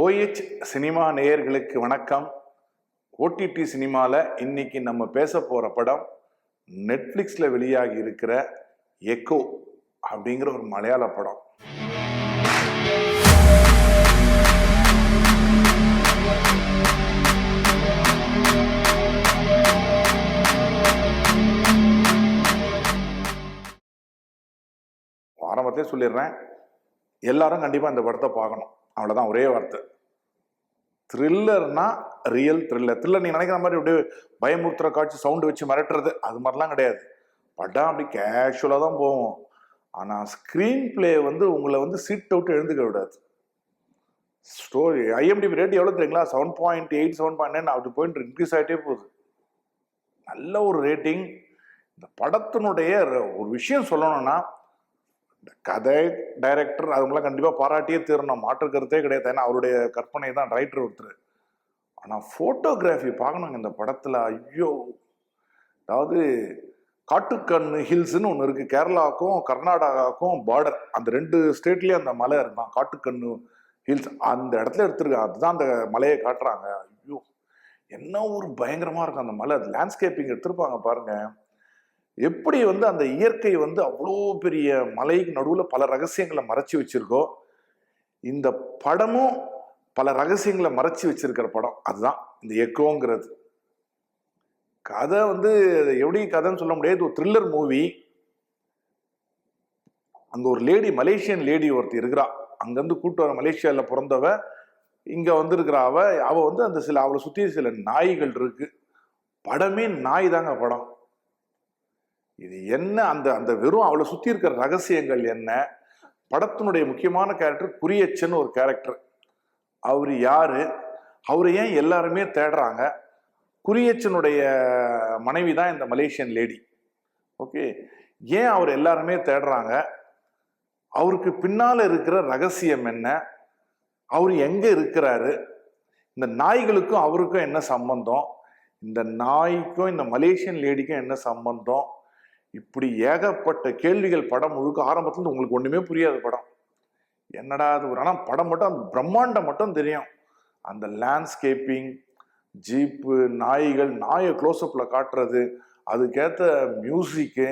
OH cinema நேயர்களுக்கு வணக்கம். OTT சினிமாவில் இன்னைக்கு நம்ம பேச போகிற படம் நெட்ஃப்ளிக்ஸில் வெளியாகி இருக்கிற எக்கோ அப்படிங்கிற ஒரு மலையாள படம். ஆரம்பத்தையே சொல்லிடுறேன், எல்லாரும் கண்டிப்பாக இந்த படத்தை பார்க்கணும். அவ்வளோதான், ஒரே வார்த்தை. த்ரில்லர்னா ரியல் த்ரில்லர். த்ரில்லர் நீங்கள் நினைக்கிற மாதிரி அப்படியே பயமுறுத்துற காட்சி, சவுண்டு வச்சு மிரட்டுறது, அது மாதிரிலாம் கிடையாது. படம் அப்படி கேஷுவலாக தான் போவோம். ஆனால் ஸ்க்ரீன் பிளே உங்களை சீட் அவுட் எழுந்துக்க விடாது. ஸ்டோரி IMDb ரேட் எவ்வளோ தெரியுங்களா? 7.8 7.9 அப்படி போயிட்டு இன்க்ரீஸ் ஆகிட்டே போகுது. நல்ல ஒரு ரேட்டிங். இந்த படத்தினுடைய ஒரு விஷயம் சொல்லணும்னா, இந்த கதை, டைரக்டர் அவங்களாம் கண்டிப்பாக பாராட்டியே தீரணும், மாற்று கருத்தே கிடையாது. ஏன்னா அவருடைய கற்பனை தான் ரைட்டர் ஒருத்தர். ஆனால் ஃபோட்டோகிராஃபி பார்க்கணுங்க இந்த படத்தில். ஐயோ, அதாவது காட்டுக்கண்ணு ஹில்ஸ்ன்னு ஒன்று இருக்குது. கேரளாவுக்கும் கர்நாடகாவுக்கும் பார்டர், அந்த 2 ஸ்டேட்லேயும் அந்த மலை இருந்தான், காட்டுக்கண்ணு ஹில்ஸ். அந்த இடத்துல எடுத்துருக்காங்க, அதுதான் அந்த மலையை காட்டுறாங்க. ஐயோ, என்ன ஒரு பயங்கரமாக இருக்கும் அந்த மலை. அது லேண்ட்ஸ்கேப்பிங் எடுத்திருப்பாங்க பாருங்க. எப்படி அந்த இயற்கை அவ்வளோ பெரிய மலைக்கு நடுவில் பல ரகசியங்களை மறைச்சி வச்சிருக்கோ, இந்த படமும் பல ரகசியங்களை மறைச்சி வச்சிருக்கிற படம். அதுதான் இந்த எக்கோங்கிறது. கதை எப்படி கதைன்னு சொல்ல முடியாது, ஒரு த்ரில்லர் மூவி. அங்க ஒரு லேடி, மலேசியன் லேடி ஒருத்தி இருக்கிறா. அங்கேருந்து கூட்டு வர, மலேசியாவில் பிறந்தவ, இங்க வந்திருக்கிறா. அவ அந்த அவளை சுற்றி சில நாய்கள் இருக்கு. படமே நாய் தாங்க படம். இது என்ன, அந்த அந்த வெறும் அவளை சுற்றி இருக்கிற ரகசியங்கள் என்ன? படத்தினுடைய முக்கியமான கேரக்டர் குறியச்சன் ஒரு கேரக்டர். அவர் யாரு? அவரை ஏன் எல்லாருமே தேடுறாங்க? குறியச்சனுடைய மனைவி தான் இந்த மலேசியன் லேடி. ஓகே, ஏன் அவர் எல்லாருமே தேடுறாங்க? அவருக்கு பின்னால இருக்கிற ரகசியம் என்ன? அவர் எங்க இருக்கிறாரு? இந்த நாய்களுக்கும் அவருக்கும் என்ன சம்பந்தம்? இந்த நாய்க்கும் இந்த மலேசியன் லேடிக்கும் என்ன சம்பந்தம்? இப்படி ஏகப்பட்ட கேள்விகள் படம் முழுக்க. ஆரம்பத்துல உங்களுக்கு ஒண்ணுமே புரியாது படம். என்னடா அது ஒரு, ஆனால் படம் மட்டும் அந்த பிரம்மாண்டம் மட்டும் தெரியும். அந்த லேண்ட்ஸ்கேப்பிங், ஜீப்பு, நாய்கள், நாயை க்ளோஸ்அப்ல காட்டுறது, அதுக்கேற்ற மியூசிக்கு,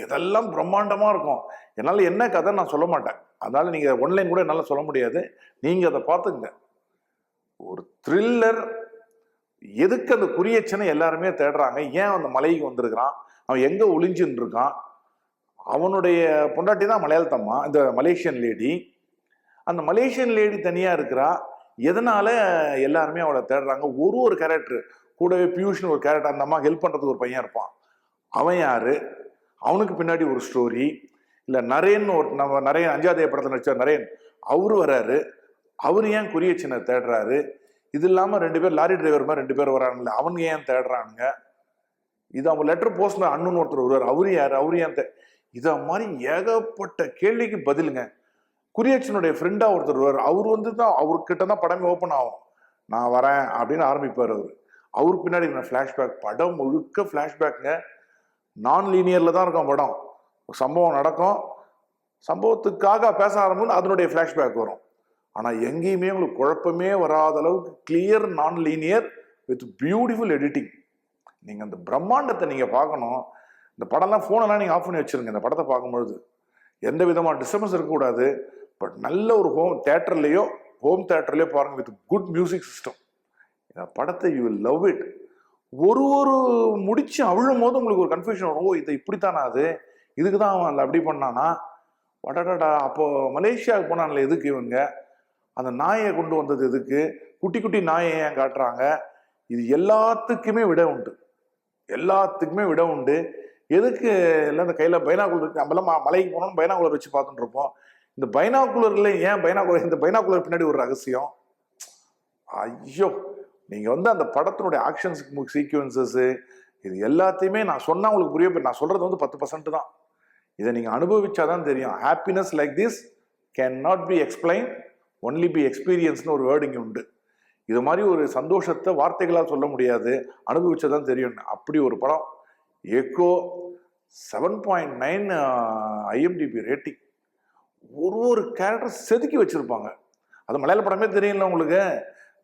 இதெல்லாம் பிரம்மாண்டமா இருக்கும். என்னால் என்ன கதை நான் சொல்ல மாட்டேன், அதனால நீங்க ஒன்லைன் கூட என்னால் சொல்ல முடியாது. நீங்க அதை பார்த்துங்க. ஒரு த்ரில்லர். எதுக்கு அந்த குறியச்சனை எல்லாருமே தேடுறாங்க? ஏன் அந்த மலைக்கு வந்திருக்கிறான்? அவன் எங்க ஒளிஞ்சுன்னு இருக்கான்? அவனுடைய பொண்டாட்டி தான் மலையாளத்தம்மா, இந்த மலேசியன் லேடி. அந்த மலேசியன் லேடி தனியா இருக்கிறா. எதனால எல்லாருமே அவளை தேடுறாங்க? ஒரு கேரக்டர் கூடவே பியூஷ்னு ஒரு கேரக்டர், அந்த அம்மா ஹெல்ப் பண்றதுக்கு ஒரு பையன் இருப்பான். அவன் யாரு? அவனுக்கு பின்னாடி ஒரு ஸ்டோரி. இல்ல நரேன், ஒரு நம்ம நரேன் 5வது படத்துல நடிச்ச நரேன், அவரு வராரு. அவரு ஏன் குறியச்சனை தேடுறாரு? இது இல்லாம 2 பேர் லாரி டிரைவர் மாதிரி 2 பேர் வரானுங்களே, அவங்க ஏன் தேடுறானுங்க? இது அவங்க லெட்டர் போஸ்ட்ல அண்ணன் ஒருத்தர் வருவார், அவரு யாரு? அவரு ஏன் இத மாதிரி ஏகப்பட்ட கேள்விக்கு பதிலுங்க. குறியச்சனுடைய ஃப்ரெண்டா ஒருத்தர் வருவார். அவர் தான், அவர்கிட்ட தான் படமே ஓப்பன் ஆகும். நான் வரேன் அப்படின்னு ஆரம்பிப்பார் அவரு. அவருக்கு பின்னாடி ஃபிளாஷ்பேக். படம் முழுக்க ஃபிளாஷ்பேக்குங்க. நான் லீனியர்ல தான் இருக்கும் படம். சம்பவம் நடக்கும், சம்பவத்துக்காக பேச ஆரம்பிக்கும், அதனுடைய ஃபிளாஷ்பேக் வரும். ஆனா எங்கேயுமே உங்களுக்கு குழப்பமே வராத அளவுக்கு கிளியர் நான் லீனியர் வித் பியூட்டிஃபுல் எடிட்டிங். நீங்க அந்த பிரம்மாண்டத்தை நீங்க பார்க்கணும். இந்த படம்லாம் போனெல்லாம் நீங்க ஆஃப் பண்ணி வச்சிருங்க. இந்த படத்தை பார்க்கும்பொழுது எந்த விதமான டிஸ்டர்பன்ஸ் இருக்கக்கூடாது. பட் நல்ல ஒரு ஹோம் தேட்டர்லயோ பாருங்க, வித் குட் மியூசிக் சிஸ்டம். இந்த படத்தை யூ வில் லவ் இட். ஒரு முடிச்சு அவிழும் போது உங்களுக்கு ஒரு கன்ஃபியூஷன் வரும். ஓ, இது இப்படித்தானா? அது இதுக்கு தான் அவன் அப்படி பண்ணானா? வடடா, அப்போ மலேசியாவுக்கு போனான்ல, எதுக்கு இவங்க அந்த நாயை கொண்டு வந்தது? எதுக்கு குட்டி குட்டி நாயை ஏன் காட்டுறாங்க? இது எல்லாத்துக்குமே விட உண்டு. எல்லாத்துக்குமே விட உண்டு. எதுக்கு இல்லை இந்த கையில பைனாகுலர் இருக்கு? நம்மளாம் மலைக்கு போனோம்னு பைனாகுலர் வச்சு பார்த்துட்டு இருப்போம். இந்த பைனாகுலர்ல ஏன் இந்த பைனாகுலர் பின்னாடி ஒரு ரகசியம். ஐயோ, நீங்க அந்த படத்தினுடைய ஆக்ஷன் சீக்வன்சஸ், இது எல்லாத்தையுமே நான் சொன்னா உங்களுக்கு புரிய போய். நான் சொல்றது 10% தான். இதை நீங்க அனுபவிச்சாதான் தெரியும். Happiness like this can not be explain, only be எக்ஸ்பீரியன்ஸ்னு ஒரு வேர்டிங் உண்டு. இது மாதிரி ஒரு சந்தோஷத்தை வார்த்தைகளால் சொல்ல முடியாது, அனுபவிச்சதான் தெரியும். அப்படி ஒரு படம் எக்கோ. 7.9 IMDb rating. ஒரு கேரக்டர் செதுக்கி வச்சிருப்பாங்க. அது மலையாள படமே தெரியல உங்களுக்கு.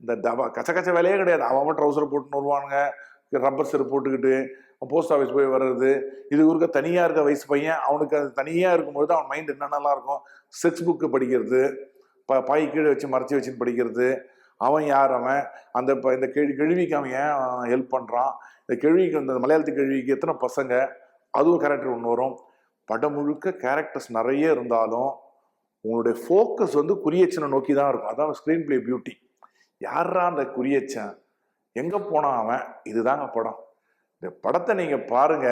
இந்த கச்ச கச்ச வேலையே கிடையாது. அவன் ட்ரௌசர் போட்டுன்னு வருவானுங்க, ரப்பர் செருப்பு போட்டுக்கிட்டு போஸ்ட் ஆஃபீஸ் போய் வர்றது. இது இருக்க தனியாக இருக்க வயசு பையன், அவனுக்கு அது தனியாக இருக்கும்போது அவன் மைண்ட் என்னென்னலாம் இருக்கும். செக்ஸ் புக்கு படிக்கிறது, பாய் கீழே வச்சு மறைச்சி வச்சுன்னு படிக்கிறது. அவன் யார் அவன், அந்த இந்த கேள்விக்கு அவன் ஏன் ஹெல்ப் பண்ணுறான், இந்த கேள்விக்கு இந்த மலையாளத்து கேள்விக்கு எத்தனை பசங்க, அதுவும் கேரக்டர் ஒன்று வரும். படம் முழுக்க கேரக்டர்ஸ் நிறைய இருந்தாலும் உங்களுடைய ஃபோக்கஸ் வந்து குறியச்சனை நோக்கி தான் இருக்கும். அதான் ஸ்க்ரீன் பிளே பியூட்டி. யாரா அந்த குறியச்சன், எங்கே போனான் அவன், இதுதாங்க படம். இந்த படத்தை நீங்கள் பாருங்க.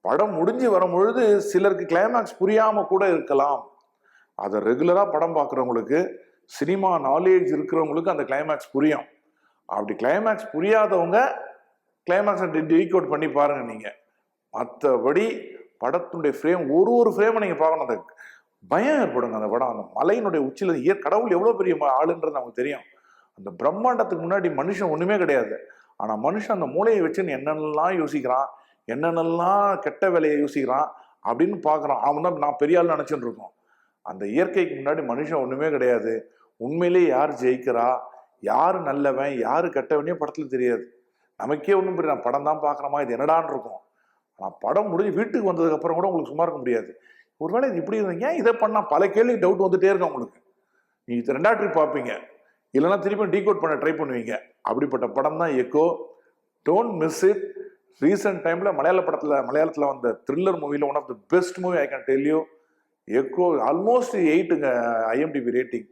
படம் முடிஞ்சு வரும் பொழுது சிலருக்கு கிளைமேக்ஸ் புரியாமல் கூட இருக்கலாம். அதை ரெகுலராக படம் பார்க்குறவங்களுக்கு, சினிமா நாலேஜ் இருக்கிறவங்களுக்கு அந்த கிளைமேக்ஸ் புரியும். அப்படி கிளைமேக்ஸ் புரியாதவங்க கிளைமேக்ஸை டீகோட் பண்ணி பாருங்க நீங்கள். மற்றபடி படத்தினுடைய ஃப்ரேம், ஒரு ஃப்ரேமை நீங்கள் பார்க்கணும். அந்த பயம் ஏற்படுங்க அந்த படம். அந்த மலையினுடைய உச்சியில் கடவுள் எவ்வளோ பெரிய ஆளுன்றது நமக்கு தெரியும். அந்த பிரம்மாண்டத்துக்கு முன்னாடி மனுஷன் ஒன்றுமே கிடையாது. ஆனால் மனுஷன் அந்த மூளையை வச்சுன்னு என்னென்னலாம் யோசிக்கிறான், என்னென்னலாம் கெட்ட வேலையை யோசிக்கிறான் அப்படின்னு பார்க்குறான். அவன் தான் நான் பெரிய ஆள் நினச்சின்னு இருக்கோம். அந்த இயற்கைக்கு முன்னாடி மனுஷன் ஒன்றுமே கிடையாது. உண்மையிலே யார் ஜெயிக்கிறா, யார் நல்லவன், யார் கெட்டவனே படத்தில் தெரியாது. நமக்கே ஒன்றும் புரியல, படம் தான் பார்க்குறோமா, இது என்னடான்னு இருக்கும். ஆனால் படம் முடிஞ்சு வீட்டுக்கு வந்ததுக்கப்புறம் கூட உங்களுக்கு சும்மா இருக்க முடியாது. ஒருவேளை இது இப்படி இருந்தீங்க, ஏன் இதை பண்ணால் பல கேள்வி டவுட் வந்துட்டே இருக்கும் உங்களுக்கு. நீங்கள் ரெண்டாவது ட்ரிப் பார்ப்பீங்க, இல்லைன்னா திருப்பி டீகோட் பண்ண ட்ரை பண்ணுவீங்க. அப்படிப்பட்ட படம் தான் Eko. Don't miss it. Recent டைமில் மலையாளத்தில் வந்த த்ரில்லர் மூவியில் one of the best movie I can tell you. Eko almost 8ங்க IMDb ரேட்டிங்.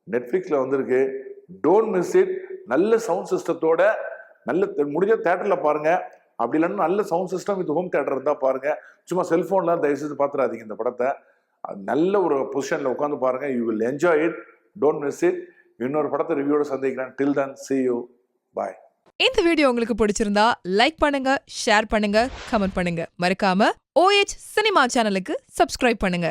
நெட்ஃப்ளிக்ஸில் வந்திருக்கு. Don't miss it. நல்ல சவுண்ட் சிஸ்டத்தோட, நல்ல முடிஞ்ச தேட்டரில் பாருங்கள். அப்படி இல்லைன்னா நல்ல sound system with home theatre இருந்தால் பாருங்கள். சும்மா செல்ஃபோன்லாம் தயவுசெய்து பார்த்துடாதீங்க இந்த படத்தை. நல்ல ஒரு பொசிஷனில் உட்காந்து பாருங்கள். You will enjoy it. Don't miss it. இன்னொரு படத்தை ரிவ்யூவோட சந்திக்கிறேன். டில் தென் see you. Bye. இந்த வீடியோ உங்களுக்கு பிடிச்சிருந்தா லைக் பண்ணுங்க, ஷேர் பண்ணுங்க, கமெண்ட் பண்ணுங்க. மறக்காம OH சினிமா சேனலுக்கு சப்ஸ்கிரைப் பண்ணுங்க.